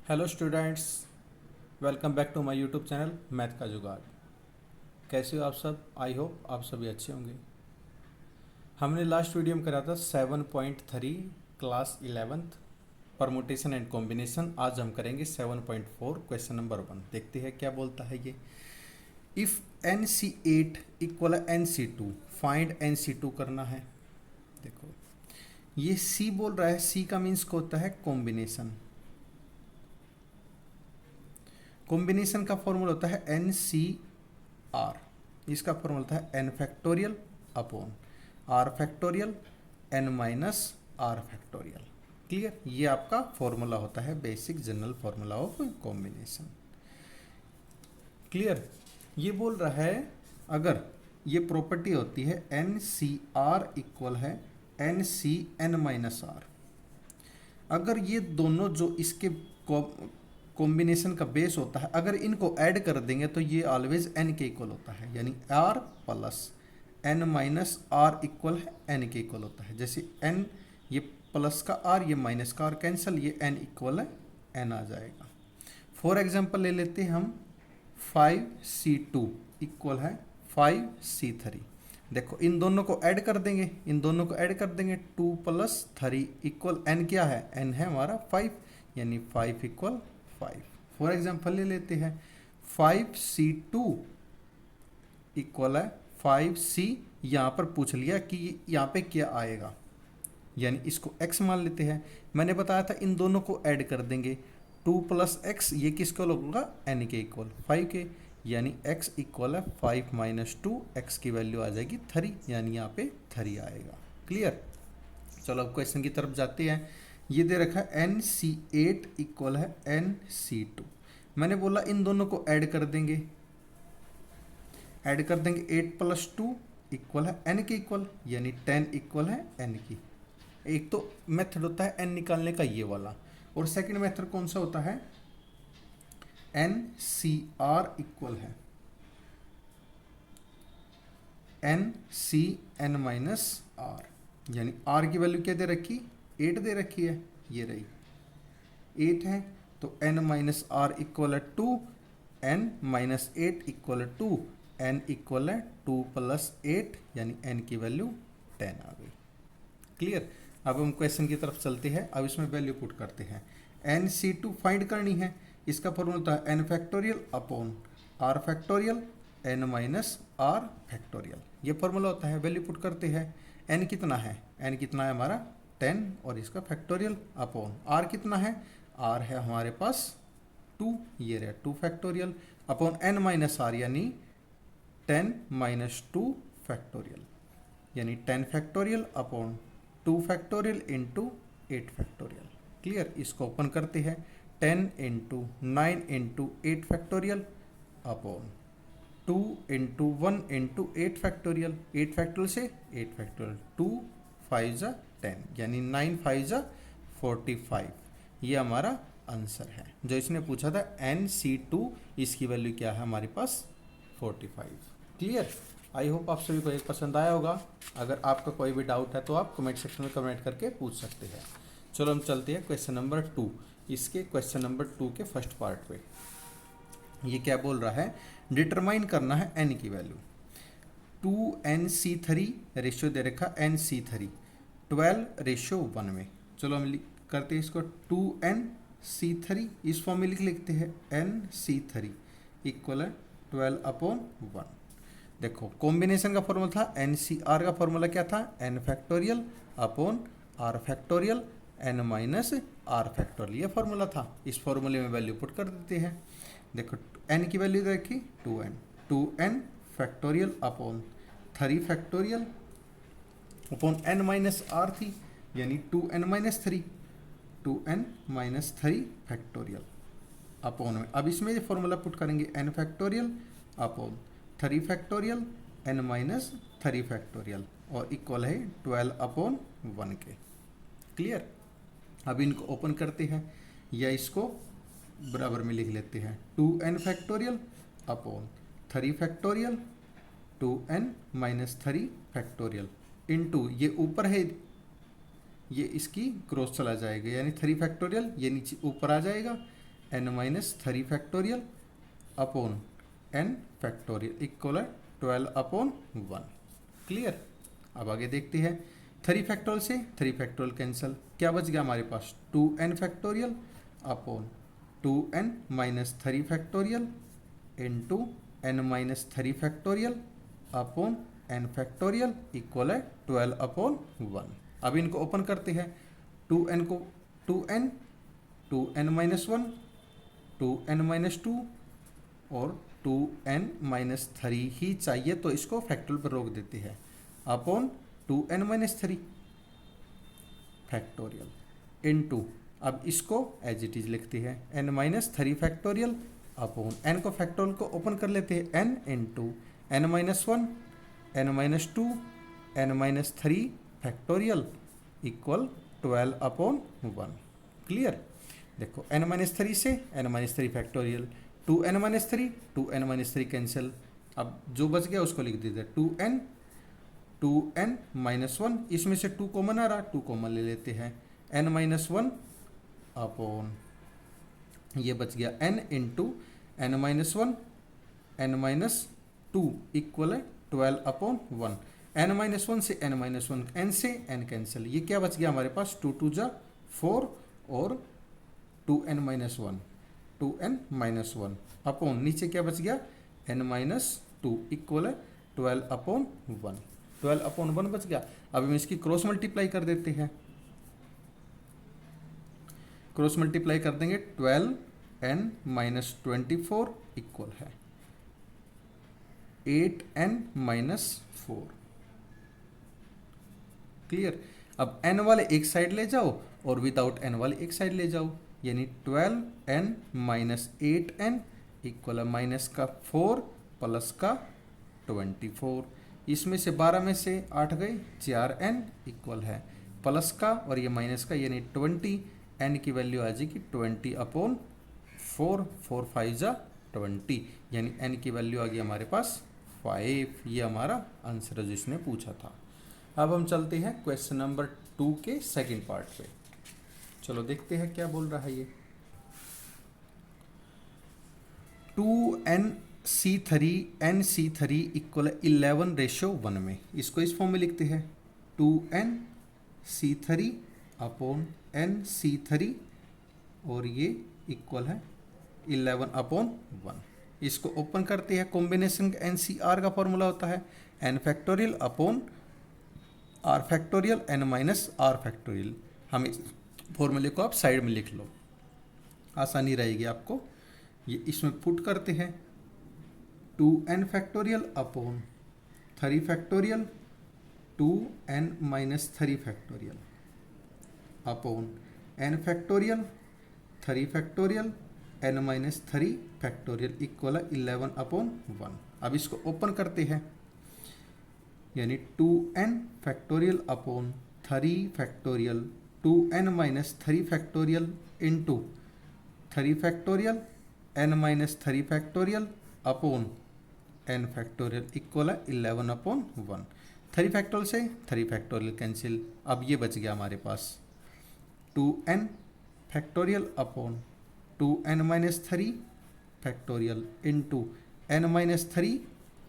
Hello students, welcome back to my YouTube channel math का जुगाड़। कैसे हो आप सब? आई होप आप सभी अच्छे होंगे। हमने लास्ट वीडियो में करा था 7.3 class 11th permutation and combination. आज हम करेंगे 7.4 क्वेश्चन नंबर 1। देखते हैं क्या बोलता है ये। If NC8 equal NC2, find NC2 करना है। देखो ये C बोल रहा है, C का मीन्स को होता है कॉम्बिनेशन। कॉम्बिनेशन का फॉर्मूला होता है NCR। इसका फॉर्मूला होता है n factorial upon r factorial n minus r factorial. Clear? ये आपका फॉर्मूला होता है, basic general formula of combination. Clear? ये बोल रहा है अगर ये प्रॉपर्टी होती है NCR इक्वल है NCn माइनस R, अगर ये दोनों जो इसके कॉम्बिनेशन का बेस होता है, अगर इनको ऐड कर देंगे तो ये ऑलवेज n के इक्वल होता है, यानी r plus n minus r equal है n के इक्वल होता है। जैसे n ये प्लस का r, ये माइनस का r कैंसिल, ये n इक्वल है n आ जाएगा। फॉर एग्जांपल ले लेते हैं हम 5C2 इक्वल है 5C3। देखो इन दोनों को ऐड कर देंगे, इन दोनों को ऐड कर देंगे, 2 प्लस 3 इक्वल n क्या है? n है हमारा 5, यानी 5 इक्वल 5। फॉर एग्जाम्पल ले लेते हैं 5C2 इक्वल है 5C। यहाँ पर पूछ लिया कि यहाँ पे क्या आएगा, यानी इसको x मान लेते हैं। मैंने बताया था इन दोनों को ऐड कर देंगे, 2 प्लस x ये किसका होगा? n के इक्वल 5 के, यानी x इक्वल है 5 माइनस 2, x की वैल्यू आ जाएगी 3, यानी यहाँ पे 3 आएगा। क्लियर? चलो अब क्वेश्चन की तरफ जाते हैं। ये दे रखा है NC8 इक्वल है NC2। मैंने बोला इन दोनों को ऐड कर देंगे, ऐड कर देंगे 8 प्लस 2 इक्वल है n के इक्वल, यानी 10 इक्वल है n की। एक तो मेथड होता है n निकालने का ये वाला, और सेकंड मेथड कौन सा होता है? NCR इक्वल है NCn माइनस R, यानी R की वैल्यू क्या दे रखी? 8 दे रखी है, ये रही 8 है, तो n माइनस R इक्वल है 2, n माइनस 8 इक्वल है 2, n इक्वल है 2 प्लस 8, यानी n की वैल्यू 10 आ गई। क्लियर? अब हम क्वेश्चन की तरफ चलते हैं। अब इसमें वैल्यू पुट करते हैं। NC2 फाइंड करनी है, इसका फॉर्मूला होता है n factorial upon r factorial n minus r factorial. ये फॉर्मूला होता है। वैल्यू पुट करते हैं। n कितना है? n कितना है हमारा 10, और इसका फैक्टोरियल अपॉन r कितना है? r है हमारे पास 2, ये रहा 2 factorial upon n minus r, यानी 10 माइनस 2 फैक्टोरियल, यानी 10 factorial upon 2 factorial into 8 factorial. Clear? इसको ओपन करते हैं। 10 into 9 into 8 factorial upon 2 into 1 into 8 factorial, 8 factorial से 8 फैक्टोरियल, 2 5 जा 10, यानी 9 5 जा 45। ये हमारा आंसर है जो इसने पूछा था NC2। इसकी वैल्यू क्या है हमारे पास? 45। क्लियर? आई होप आप सभी को एक पसंद आया होगा। अगर आपका कोई भी डाउट है तो आप कमेंट सेक्शन में कमेंट करके पूछ सकते हैं। चलो हम चलते हैं क्वेश्चन नंबर 2। इसके क्वेश्चन नंबर 2 के फर्स्ट पार्ट पे ये क्या बोल रहा है? डिटरमाइन करना है n की वैल्यू। 2NC3 रेशियो दे रखा NC3 12:1 में। चलो हम करते हैं इसको 2NC3, इस फॉर्म में लिखते हैं NC3 इक्वल है 12/1। देखो कॉम्बिनेशन का फॉर्मूला था, NCR का फॉर्मूला क्या था? n factorial upon r factorial n minus r factorial, ये फॉर्मूला था। इस फॉर्मूले में वैल्यू पुट कर देते हैं। देखो n की वैल्यू रखी 2n factorial upon 3 factorial upon n minus r थी, यानी 2n minus 3, 2n minus 3 factorial upon में। अब इसमें ये फॉर्मूला पुट करेंगे n factorial upon 3 factorial n minus 3 factorial, और इक्वल है 12/1 के। क्लियर? अब इनको ओपन करते हैं, या इसको बराबर में लिख लेते हैं। 2n factorial upon 3 factorial 2n minus 3 factorial into ये ऊपर है, ये इसकी क्रॉस चला जाएगा, यानी 3 फैक्टोरियल ये नीचे ऊपर आ जाएगा, n minus 3 factorial upon n factorial equal है 12 अपॉन 1। क्लियर। अब आगे देखते हैं 3 फैक्टोरियल से 3 फैक्टोरियल कैंसिल, क्या बच गया हमारे पास 2n factorial upon 2n minus 3 factorial into n minus 3 factorial upon n factorial equal है 12 अपॉन 1। अब इनको ओपन करते हैं, 2n को 2n 2n minus 1 2n minus 2 और 2n माइनस 3 ही चाहिए तो इसको फैक्टोरियल पर रोक देते हैं upon 2n minus 3 factorial into, अब इसको एज इट इज लिखते हैं n minus 3 factorial upon n को फैक्टोरियल को ओपन कर लेते हैं n into n minus 1 n minus 2 n minus 3 factorial equal 12 upon 1। Clear. देखो n माइनस 3 से n minus 3 factorial 2n minus 3 2n minus 3 cancel, अब जो बच गया उसको लिख देते हैं 2n माइनस 1, इसमें से 2 कॉमन आ रहा 2 कॉमन ले लेते हैं n माइनस 1 अपॉन ये बच गया n into n minus 1 n minus 2 equal है 12 अपॉन 1। n माइनस 1 से n माइनस 1 n से n कैंसिल, ये क्या बच गया हमारे पास 2 2 जा 4 और 2n minus 1 2n minus 1 upon नीचे क्या बच गया n माइनस 2 इक्वल है 12 अपॉन 1। 12 अपॉन 1 बच गया। अब हम इसकी क्रॉस मल्टीप्लाई कर देते हैं, क्रॉस मल्टीप्लाई कर देंगे 12n माइनस 24 इक्वल है 8n माइनस 4। क्लियर। अब n वाले एक साइड ले जाओ और विदाउट n वाले एक साइड ले जाओ, यानी 12n माइनस 8n इक्वल है माइनस का 4 प्लस का 24। इसमें से 12 में से 8 गए 4n इक्वल है प्लस का और ये माइनस का, यानी 20 n की वैल्यू आ जाएगी 20 अपॉन 4 4 5 जा 20, यानी n की वैल्यू आ गई हमारे पास 5। ये हमारा आंसर है जिसने पूछा था। अब हम चलते हैं क्वेश्चन नंबर 2 के सेकंड पार्ट पे। चलो देखते हैं क्या बोल रहा है ये। 2nc3 nc3 इक्वल 11:1 में, इसको इस फॉर्म में लिखते हैं 2nc3 अपॉन nc3 और ये इक्वल है 11 अपॉन 1। इसको ओपन करते हैं, कॉम्बिनेशन NCR का फॉर्मूला होता है n factorial upon r factorial n minus r factorial. हम इस फॉर्मूले को आप साइड में लिख लो, आसानी रहेगी आपको। ये इसमें पुट करते हैं 2n factorial upon 3 factorial 2n minus 3 factorial upon n factorial 3 factorial n minus 3 factorial equal 11 upon 1। अब इसको ओपन करते हैं, यानी 2n factorial upon 3 factorial 2n minus 3 factorial into 3 factorial n minus 3 factorial upon n factorial equal है 11 upon 1। 3 factorial से 3 factorial cancel, अब ये बच गया हमारे पास 2n factorial upon 2n minus 3 factorial into n minus 3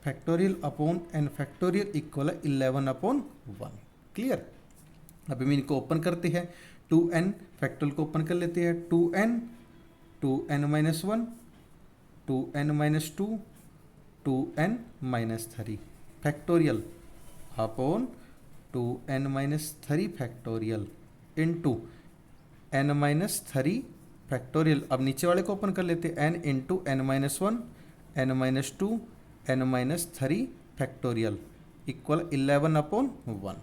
factorial upon n factorial equal है 11 upon 1। Clear. अब हम इनको ओपन करते हैं, 2n फैक्टोरियल को ओपन कर लेते हैं 2n minus 1 2n minus 2 2n minus 3 factorial upon 2n minus 3 factorial into n minus 3 factorial. अब नीचे वाले को ओपन कर लेते हैं n into n minus 1 n minus 2 n minus 3 factorial equal 11 upon 1।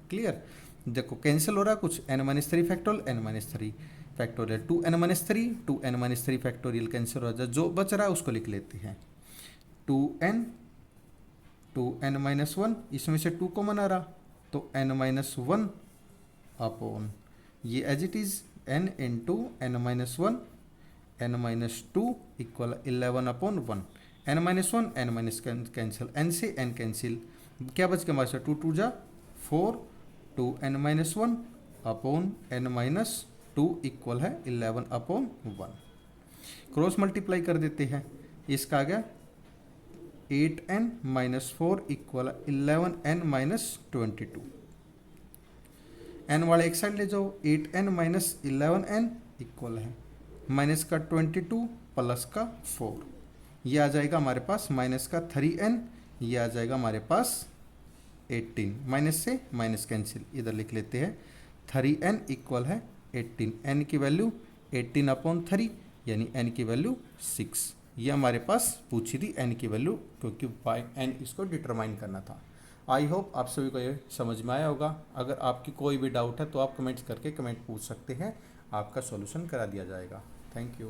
Clear. देखो कैंसिल हो रहा है कुछ, n minus 3 factorial n minus 3 factorial 2n minus 3 2n minus 3 factorial cancel हो रहा है, जो बच रहा है उसको लिख लेते हैं 2n माइनस 1, इसमें से 2 कॉमन आ रहा तो n माइनस 1 अपॉन ये as it is n into n minus 1 n minus 2 equal 11 upon 1। n minus 1 n minus cancel, n से n कैंसिल, क्या बच गया हमारे साथ 2 2 जा 4 2n minus 1 upon n minus 2 equal है 11 अपॉन 1। क्रॉस मल्टीप्लाई कर देते हैं, इसका आ गया 8n minus 4 equal 11n minus 22। n वाले एक साइड ले जाओ, 8n माइनस 11n इक्वल है माइनस का 22 प्लस का 4, ये आ जाएगा हमारे पास माइनस का 3n, ये आ जाएगा हमारे पास 18, माइनस से माइनस कैंसिल, इधर लिख लेते हैं 3n इक्वल है 18, n की वैल्यू 18/3 यानी n की वैल्यू 6। ये हमारे पास पूछी थी n की वैल्यू, क्योंकि बाय n इसको डिटरमाइन करना था। आई होप आप सभी को ये समझ में आया होगा। अगर आपकी कोई भी डाउट है तो आप कमेंट्स करके कमेंट पूछ सकते हैं, आपका सॉल्यूशन करा दिया जाएगा। Thank you.